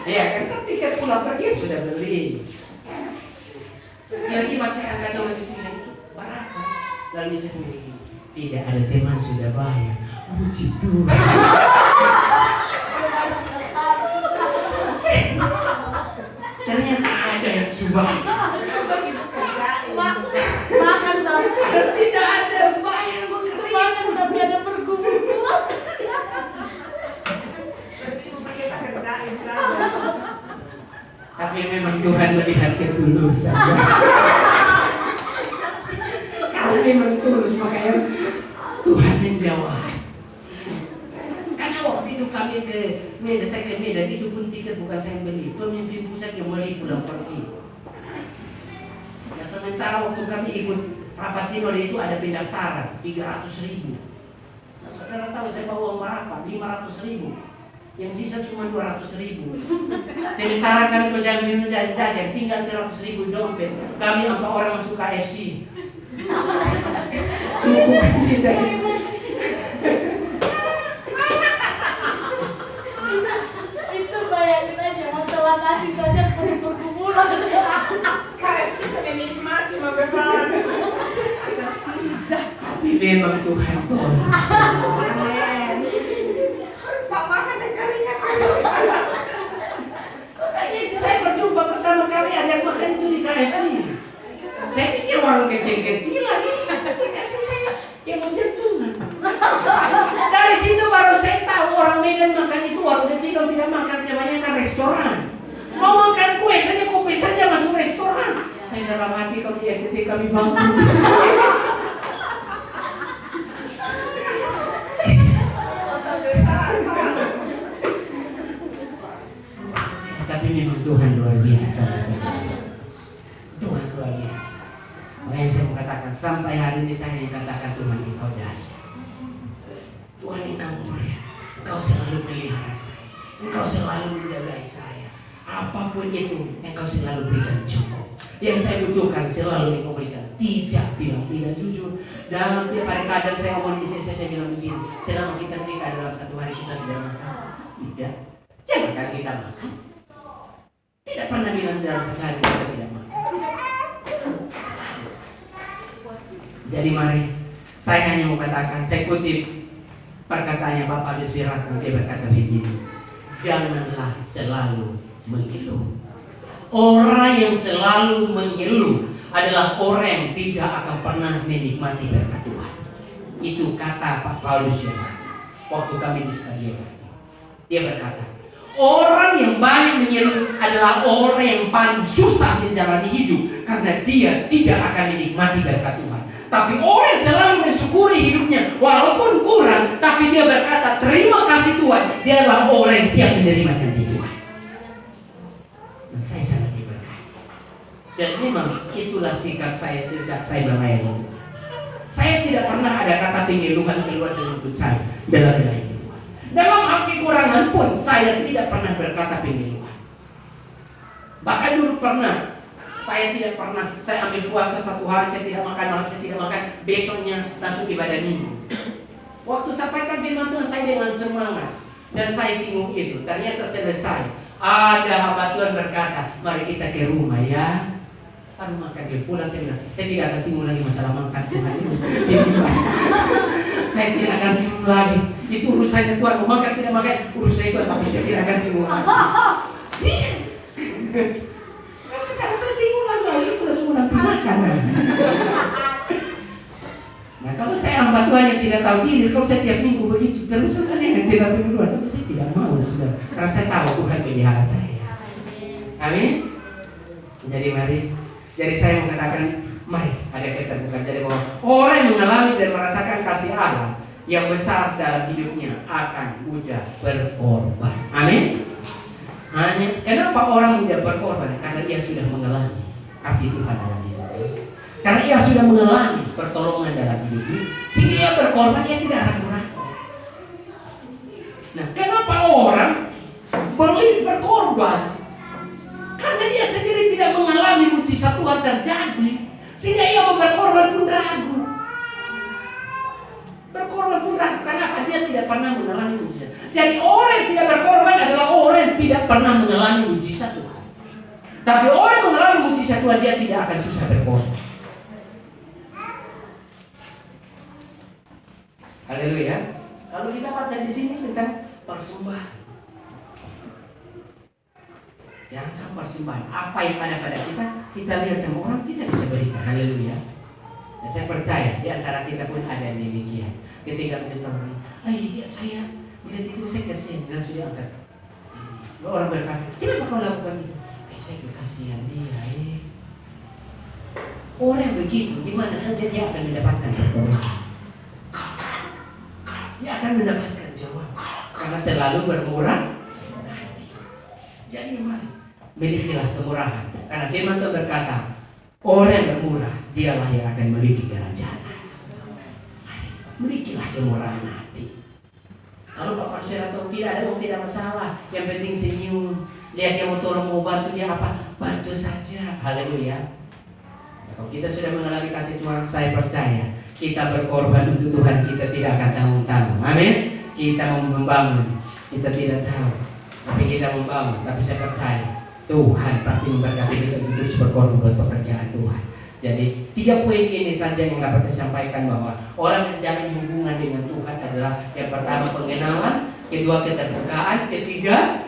Iya kan tiket pulang pergi sudah beli. Lalu saya bilang, tidak ada teman sudah bayar. Puji Tuhan. Ternyata ada yang sudah. Makan tapi Tidak ada bayar bekerja. makan tapi ada pergumulan. Tapi memang Tuhan melihat ketulusan. Karena memang tulus, makanya Tuhan menjawab. Karena waktu itu kami ke Medan, saya ke Medan, itu pun tiket bukan saya yang beli, pemimpin pusat yang beli pulang pergi. Nah, sementara waktu kami ikut rapat sinode itu ada pendaftaran 300.000. Nah, saudara tahu saya bawa uang berapa? 500.000. Yang sisa cuma 200.000. Sementara kami ke jalan minum jajan, tinggal 100.000 dompet. Kami 4 orang masuk KFC. Cukup tidak. Itu bayangin aja mau telan nasi saja pergumulan. KFC saya nikmati mau beban. Tapi memang Tuhan tolong. Pak makan dan karinya. Tanya istri saya berjumpa pertama kali ajak makan itu di KFC. Saya pikir warung kecil-kecilan ini maksudnya KFC saya yang mau jantungan. Dari situ baru saya tahu orang Medan makan itu warung kecil dan tidak makan, kebanyakan restoran. Mau makan kue saja, kopi saja masuk restoran. Saya dalam hati kalau di NTT kami bangun. Tapi memang Tuhan luar biasa. Tuhan luar biasa. Makanya saya mengatakan sampai hari ini saya katakan Tuhan engkau dasar. Tuhan engkau mulia. Engkau selalu pelihara saya. Engkau selalu menjaga saya. Apapun itu engkau selalu berikan cukup. Yang saya butuhkan selalu engkau berikan. Tidak bilang tidak, jujur. Dalam tiap hari kadang saya ngomong di sini saya bilang begini. Selama kita menikah dalam satu hari kita tidak makan. Tidak. Jangan kan kita makan. Tidak pernah bilang dalam satu hari kita tidak makan. Jadi mari, saya hanya mau katakan, saya kutip perkataannya Bapak Deswiratno, dia berkata begini, janganlah selalu mengeluh. Orang yang selalu mengeluh adalah orang yang tidak akan pernah menikmati berkat Tuhan. Itu kata Pak Paulus yang waktu kami di stadion. Dia berkata, orang yang banyak mengeluh adalah orang yang paling susah menjalani hidup karena dia tidak akan menikmati berkat Tuhan. Tapi orang yang selalu mensyukuri hidupnya walaupun kurang, tapi dia berkata terima kasih Tuhan, dia adalah orang yang siap menerima janji Tuhan. Dan saya sangat diberkati. Dan memang itulah sikap saya sejak saya melayani Tuhan. Saya tidak pernah ada kata pengeluhan keluar dari mulut saya dalam melayani Tuhan. Dalam hal kekurangan pun saya tidak pernah berkata pengeluhan. Bahkan dulu pernah saya tidak pernah, saya ambil puasa satu hari saya tidak makan, malam saya tidak makan, besoknya langsung ibadah minggu. Waktu sampaikan firman Tuhan saya dengan semangat dan saya singgung itu, ternyata selesai. Ada hamba Tuhan berkata, mari kita ke rumah ya. Lalu makan dia pulang, saya bilang, saya tidak akan singgung lagi masalah makan Tuhan ini. Saya tidak akan singgung lagi. Itu urusannya Tuhan, mau makan tidak makan, urusan itu, tapi saya tidak akan singgung lagi. Karena saya singgung langsung udah makan. Nah kalau saya hamba Tuhan yang tidak tahu diri, kalau saya tiap minggu begitu terus kan yang tidak pengeluhan, tapi saya tidak mau sudah. Karena saya tahu Tuhan pelihara saya. Amin. Jadi saya mengatakan, mari ada keterbukaan. Jadi bahwa orang yang mengalami dan merasakan kasih Allah yang besar dalam hidupnya akan mudah berkorban. Amin. Hanya kenapa orang mudah berkorban? Karena dia sudah mengalami kasih Tuhan dalam hidupnya. Karena ia sudah mengalami pertolongan dalam hidupnya, sehingga ia berkorban, ia tidak ragu-ragu. Nah, kenapa orang berkorban? Karena dia sendiri tidak mengalami mujizat Tuhan terjadi, sehingga ia mau berkorban pun ragu. Berkorban pun ragu, kenapa? Dia tidak pernah mengalami mujizat. Jadi orang yang tidak berkorban adalah orang yang tidak pernah mengalami mujizat Tuhan. Tapi orang yang mengalami mujizat Tuhan, dia tidak akan susah berkorban. Haleluya. Kalau kita baca di sini tentang persembahan, jangan persembahan. Apa yang ada pada kita lihat sama orang, kita bisa berikan. Haleluya. Dan saya percaya di antara kita pun ada yang demikian. Ketika kita bilang, dia saya lihat itu saya kasihan, langsung diangkat. Orang berkata, kenapa kau lakukan itu? Saya kasihan dia. Orang begitu, di mana saja dia akan mendapatkan pertolongan. Dia akan mendapatkan jawaban karena selalu bermurah hati. Jadi mari milikilah kemurahan, karena firman Tuhan berkata, orang yang bermurah dialah yang akan memiliki kerajaan. Mari milikilah kemurahan hati. Kalau Bapak Saudara tahu tidak ada tidak masalah, yang penting senyum. Lihat dia mau tolong, mau bantu dia apa, bantu saja. Haleluya. Kalau kita sudah mengalami kasih Tuhan, saya percaya kita berkorban untuk Tuhan, kita tidak akan tanggung-tanggung. Amin. Kita mau membangun, kita tidak tahu, tapi kita membangun. Tapi saya percaya Tuhan pasti memberkati kita untuk terus berkorban buat pekerjaan Tuhan. Jadi 3 poin ini saja yang dapat saya sampaikan, bahwa orang menjalin hubungan dengan Tuhan adalah yang pertama pengenalan, kedua keterbukaan, ketiga